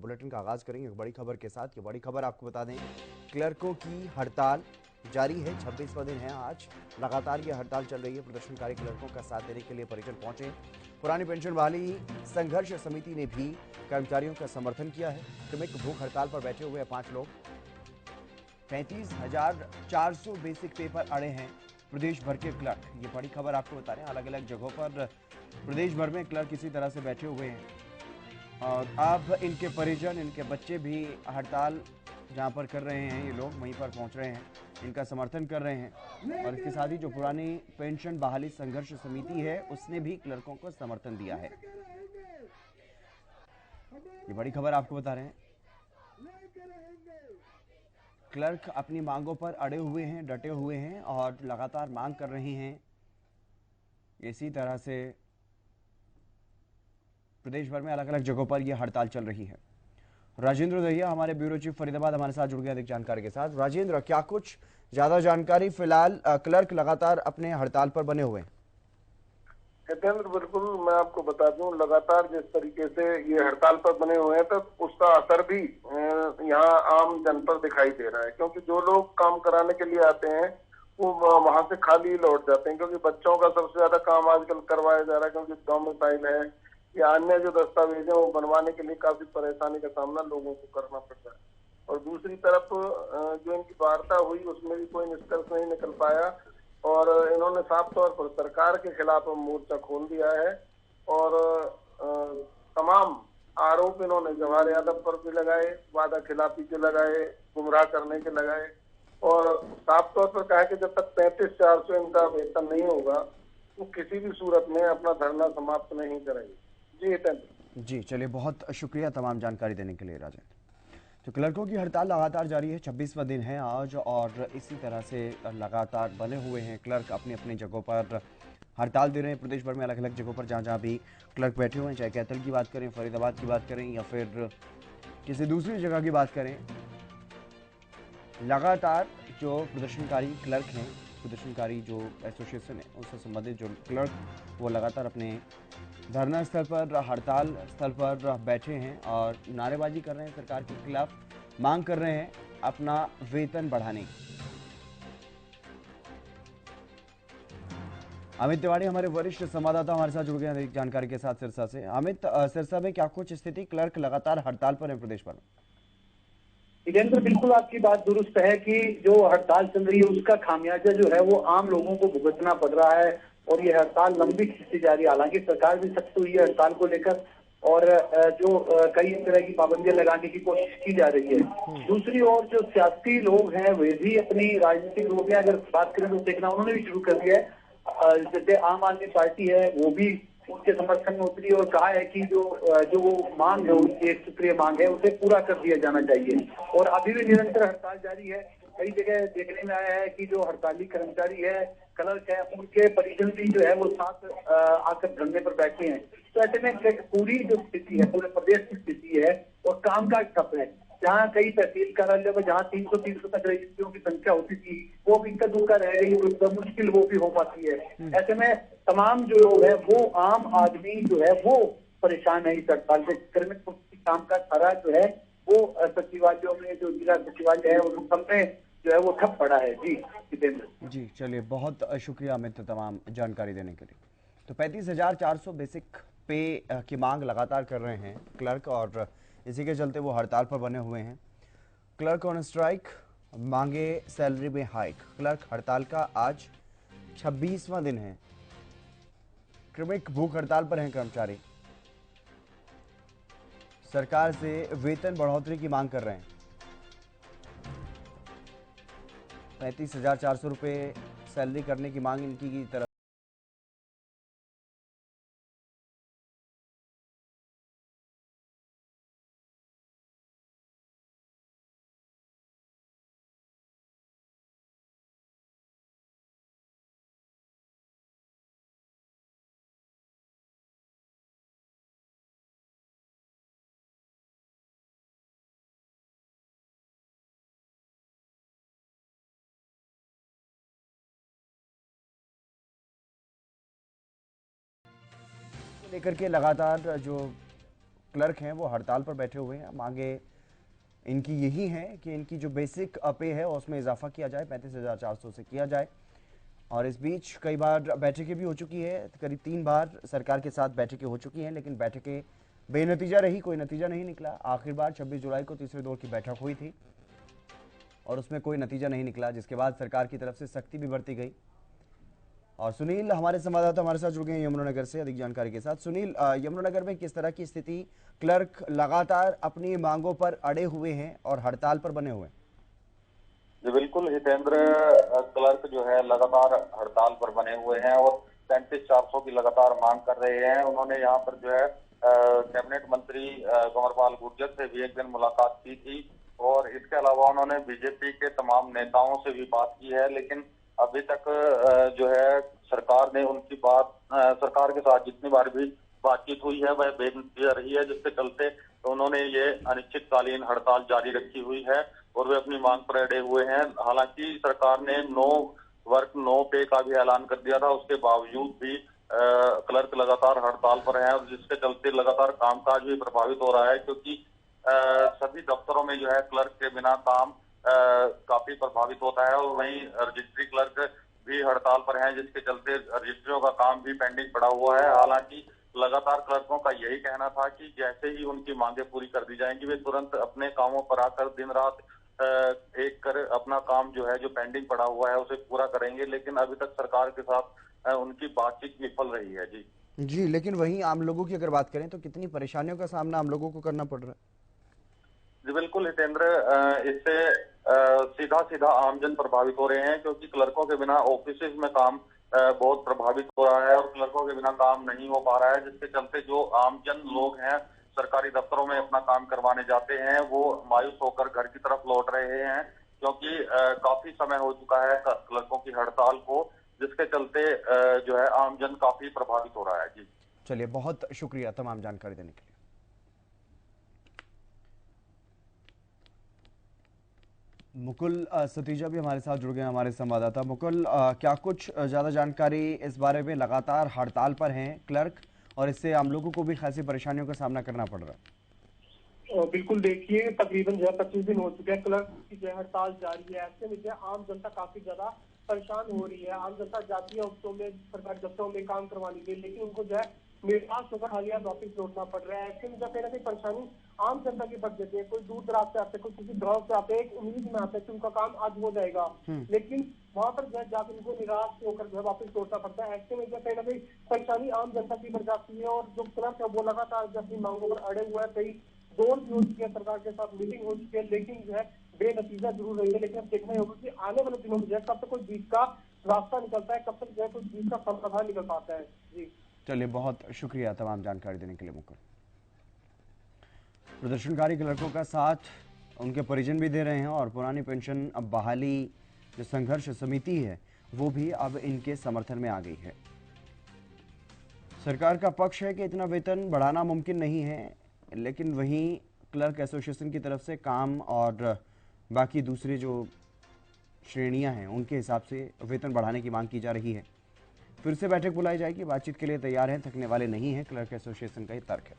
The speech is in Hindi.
बुलेटिन का आगाज करेंगे एक बड़ी खबर के साथ। ये बड़ी खबर आपको बता दें, क्लर्कों की हड़ताल जारी है। 26वां दिन है आज। लगातार ये हड़ताल चल रही है। प्रदर्शनकारी क्लर्कों का साथ देने के लिए परिजन पहुंचे। पुरानी पेंशन बहाली संघर्ष समिति ने भी कर्मचारियों का समर्थन किया है। क्रमिक भूख हड़ताल पर बैठे हुए 5 लोग। 35,400 बेसिक पे पर अड़े हैं प्रदेश भर के क्लर्क। ये बड़ी खबर आपको बता रहे हैं। अलग अलग जगहों पर प्रदेश भर में क्लर्क इसी तरह से बैठे हुए हैं और अब इनके परिजन, इनके बच्चे भी हड़ताल जहां पर कर रहे हैं, ये लोग वहीं पर पहुंच रहे हैं, इनका समर्थन कर रहे हैं। और इसके साथ ही जो पुरानी पेंशन बहाली संघर्ष समिति है उसने भी क्लर्कों को समर्थन दिया है। ये बड़ी खबर आपको बता रहे हैं। क्लर्क अपनी मांगों पर अड़े हुए हैं, डटे हुए हैं और लगातार मांग कर रहे हैं। इसी तरह से प्रदेश भर में अलग अलग जगहों पर यह हड़ताल चल रही है। राजेंद्र दहिया हमारे ब्यूरो चीफ फरीदाबाद हमारे साथ जुड़ गए अधिक जानकारी के साथ। राजेंद्र, क्या कुछ ज्यादा जानकारी? फिलहाल क्लर्क लगातार अपने हड़ताल पर बने हुए हैं। हितेंद्र, बिल्कुल मैं आपको बता दूं, लगातार जिस तरीके से ये हड़ताल पर बने हुए हैं तो उसका असर भी यहाँ आम जन पर दिखाई दे रहा है, क्योंकि जो लोग काम कराने के लिए आते हैं वो वहां से खाली लौट जाते हैं, क्योंकि बच्चों का सबसे ज्यादा काम आजकल करवाया जा रहा है, क्योंकि डोमिसाइल है या अन्य जो दस्तावेज है वो बनवाने के लिए काफी परेशानी का सामना लोगों को करना पड़ रहा है। और दूसरी तरफ जो इनकी वार्ता हुई उसमें भी कोई निष्कर्ष नहीं निकल पाया और इन्होंने साफ तौर पर सरकार के खिलाफ मोर्चा खोल दिया है और तमाम आरोप इन्होंने जवाहर यादव पर भी लगाए, वादा खिलाफी के लगाए, गुमराह करने के लगाए और साफ तौर पर कहा कि जब तक 35,400 इनका वेतन नहीं होगा वो किसी भी सूरत में अपना धरना समाप्त नहीं करेंगे। जी हितेंद्र। जी चलिए, बहुत शुक्रिया तमाम जानकारी देने के लिए राजेंद्र। तो क्लर्कों की हड़ताल लगातार जारी है। 26वां दिन है आज और इसी तरह से लगातार बने हुए हैं क्लर्क अपनी अपनी जगहों पर हड़ताल दे रहे हैं। प्रदेश भर में अलग अलग जगहों पर जहाँ जहाँ भी क्लर्क बैठे हुए हैं, चाहे कैथल की बात करें, फरीदाबाद की बात करें या फिर किसी दूसरी जगह की बात करें, लगातार जो प्रदर्शनकारी क्लर्क हैं, प्रदर्शनकारी जो एसोसिएशन है उससे संबंधित जो क्लर्क, वो लगातार अपने धरना स्थल पर, हड़ताल स्थल पर बैठे हैं और नारेबाजी कर रहे हैं, सरकार के खिलाफ मांग कर रहे हैं अपना वेतन बढ़ाने की। अमित तिवारी हमारे वरिष्ठ संवाददाता हमारे साथ जुड़ गए हैं जानकारी के साथ सिरसा से। अमित, सिरसा में क्या कुछ स्थिति? क्लर्क लगातार हड़ताल पर है प्रदेश भर में। जितेंद्र, बिल्कुल आपकी बात दुरुस्त है कि जो हड़ताल चल रही है उसका खामियाजा जो है वो आम लोगों को भुगतना पड़ रहा है और ये हड़ताल लंबी खिंचती जा रही है। हालांकि सरकार भी सख्त हुई है हड़ताल को लेकर और जो कई तरह की पाबंदियां लगाने की कोशिश की जा रही है। दूसरी ओर जो सियासी लोग हैं वे भी अपनी राजनीतिक लोग हैं, अगर बात करें तो देखना उन्होंने भी शुरू कर दिया है। जैसे आम आदमी पार्टी है वो भी उनके समर्थन में उतरी और कहा है कि जो वो मांग है, उनकी एक सूत्रीय मांग है, उसे पूरा कर दिया जाना चाहिए। और अभी भी निरंतर हड़ताल जारी है। कई जगह देखने में आया है कि जो हड़ताली कर्मचारी है, क्लर्क है, उनके परिजन भी जो है वो साथ आकर धरने पर बैठे हैं। तो ऐसे में पूरी जो स्थिति है, पूरे प्रदेश की स्थिति है और कामकाज ठप है। जहाँ कई तहसील कार्यालय में जहाँ 300 तक रजिस्ट्रियों की संख्या होती थी वो भी इक्का दुक्का रह गई, तो मुश्किल वो भी हो पाती है। ऐसे में तमाम जो लोग है वो आम आदमी जो है वो परेशान है इस हड़ताल से। क्रमिक काम का सारा जो है वो सचिवालयों में, जो जिला सचिवालय है उन सब में जो है वो ठप पड़ा है। जी जितेंद्र। जी चलिए, बहुत शुक्रिया अमित तमाम जानकारी देने के लिए। तो 35,400 बेसिक पे की मांग लगातार कर रहे हैं क्लर्क और इसी के चलते वो हड़ताल पर बने हुए हैं। क्लर्क ऑन स्ट्राइक, मांगे सैलरी में हाइक। क्लर्क हड़ताल का आज 26वां दिन है। क्रमिक भूख हड़ताल पर हैं कर्मचारी, सरकार से वेतन बढ़ोतरी की मांग कर रहे हैं। 35,400 रुपये सैलरी करने की मांग इनकी की तरफ लेकर के लगातार जो क्लर्क हैं वो हड़ताल पर बैठे हुए हैं। मांगे इनकी यही है कि इनकी जो बेसिक पे है उसमें इजाफा किया जाए, 35,400 से किया जाए। और इस बीच कई बार बैठकें भी हो चुकी है, करीब 3 बार सरकार के साथ बैठकें हो चुकी हैं, लेकिन बैठकें बेनतीजा रही, कोई नतीजा नहीं निकला। आखिर बार 26 जुलाई को तीसरे दौर की बैठक हुई थी और उसमें कोई नतीजा नहीं निकला, जिसके बाद सरकार की तरफ से सख्ती भी बरती गई। और सुनील हमारे संवाददाता हमारे साथ जुड़ गए हैं यमुनानगर से अधिक जानकारी के साथ। सुनील, यमुनानगर में किस तरह की स्थिति? क्लर्क लगातार अपनी मांगों पर अड़े हुए हैं और हड़ताल पर बने हुए हैं। जी बिल्कुल हितेंद्र, क्लर्क जो है लगातार हड़ताल पर बने हुए हैं और 35,400 की लगातार मांग कर रहे हैं। उन्होंने यहाँ पर जो है कैबिनेट मंत्री कंवरपाल गुर्जर से भी एक दिन मुलाकात की थी और इसके अलावा उन्होंने बीजेपी के तमाम नेताओं से भी बात की है, लेकिन अभी तक जो है सरकार ने उनकी बात सरकार के साथ जितनी बार भी बातचीत हुई है वह बेनतीजा रही है, जिसके चलते उन्होंने ये अनिश्चितकालीन हड़ताल जारी रखी हुई है और वे अपनी मांग पर अड़े हुए हैं। हालांकि सरकार ने नो वर्क नो पे का भी ऐलान कर दिया था, उसके बावजूद भी क्लर्क लगातार हड़ताल पर हैं और जिसके चलते लगातार कामकाज भी प्रभावित हो रहा है, क्योंकि सभी दफ्तरों में जो है क्लर्क के बिना काम काफी प्रभावित होता है। और वहीं रजिस्ट्री क्लर्क भी हड़ताल पर हैं, जिसके चलते रजिस्ट्रियों का काम भी पेंडिंग पड़ा हुआ है। हालांकि लगातार क्लर्कों का यही कहना था कि जैसे ही उनकी मांगे पूरी कर दी जाएंगी वे तुरंत अपने कामों पर आकर दिन रात एक कर अपना काम जो है जो पेंडिंग पड़ा हुआ है उसे पूरा करेंगे, लेकिन अभी तक सरकार के साथ उनकी बातचीत विफल रही है। जी, लेकिन वहीं आम लोगों की अगर बात करें तो कितनी परेशानियों का सामना आम लोगों को करना पड़ रहा है? जी बिल्कुल हितेंद्र, इससे सीधा सीधा आमजन प्रभावित हो रहे हैं, क्योंकि क्लर्कों के बिना ऑफिस में काम बहुत प्रभावित हो रहा है और क्लर्कों के बिना काम नहीं हो पा रहा है, जिसके चलते जो आमजन लोग हैं सरकारी दफ्तरों में अपना काम करवाने जाते हैं वो मायूस होकर घर की तरफ लौट रहे हैं, क्योंकि काफी समय हो चुका है क्लर्कों की हड़ताल को, जिसके चलते जो है आमजन काफी प्रभावित हो रहा है। जी चलिए, बहुत शुक्रिया तमाम जानकारी देने के लिए। मुकुल सतीजा भी हमारे साथ जुड़ गए, हमारे संवाददाता। मुकुल, क्या कुछ ज़्यादा जानकारी इस बारे में? लगातार हड़ताल पर हैं क्लर्क और इससे आम लोगों को भी खासी परेशानियों का सामना करना पड़ रहा है। बिल्कुल, देखिए तकरीबन जो है 25 दिन हो चुके हैं क्लर्क की जो है हड़ताल जारी है। ऐसे में जो है आम जनता काफी ज्यादा परेशान हो रही है। आम जनता जाती है ऑफिसों में, सरकारी दफ्तरों में काम करवाने के लिए, लेकिन उनको जो है निराश होकर हालिया वापिस लौटना पड़ रहा है। ऐसे में जो कहीं ना कहीं परेशानी आम जनता की बढ़ जाती है। कोई दूर दराज से आते, कोई किसी गाँव से आते, एक उम्मीद में आते हैं कि उनका काम आज हो जाएगा, लेकिन वहां पर जो है जाकर उनको निराश होकर जो है वापिस लौटना पड़ता है। ऐसे में जो कहीं ना कहीं परेशानी आम जनता की बढ़ जाती है और जो क्लर्क है वो लगातार अपनी मांगों पर अड़े हुए हैं। कई दौर भी हो चुकी है, सरकार के साथ मीटिंग हो चुकी है, लेकिन जो है बेनतीजा जरूर रही है। लेकिन अब देखना होगा कि आने वाले दिनों में जो है कब तक कोई बीच का रास्ता निकलता है, कब तक जो है कोई बीच का समाधान निकल पाता है। जी चलिए, बहुत शुक्रिया तमाम जानकारी देने के लिए मुकुल। प्रदर्शनकारी क्लर्कों का साथ उनके परिजन भी दे रहे हैं और पुरानी पेंशन अब बहाली जो संघर्ष समिति है वो भी अब इनके समर्थन में आ गई है। सरकार का पक्ष है कि इतना वेतन बढ़ाना मुमकिन नहीं है, लेकिन वहीं क्लर्क एसोसिएशन की तरफ से काम और बाकी दूसरे जो श्रेणियां हैं उनके हिसाब से वेतन बढ़ाने की मांग की जा रही है। फिर से बैठक बुलाई जाएगी, बातचीत के लिए तैयार हैं, थकने वाले नहीं हैं, क्लर्क एसोसिएशन का ये तर्क है।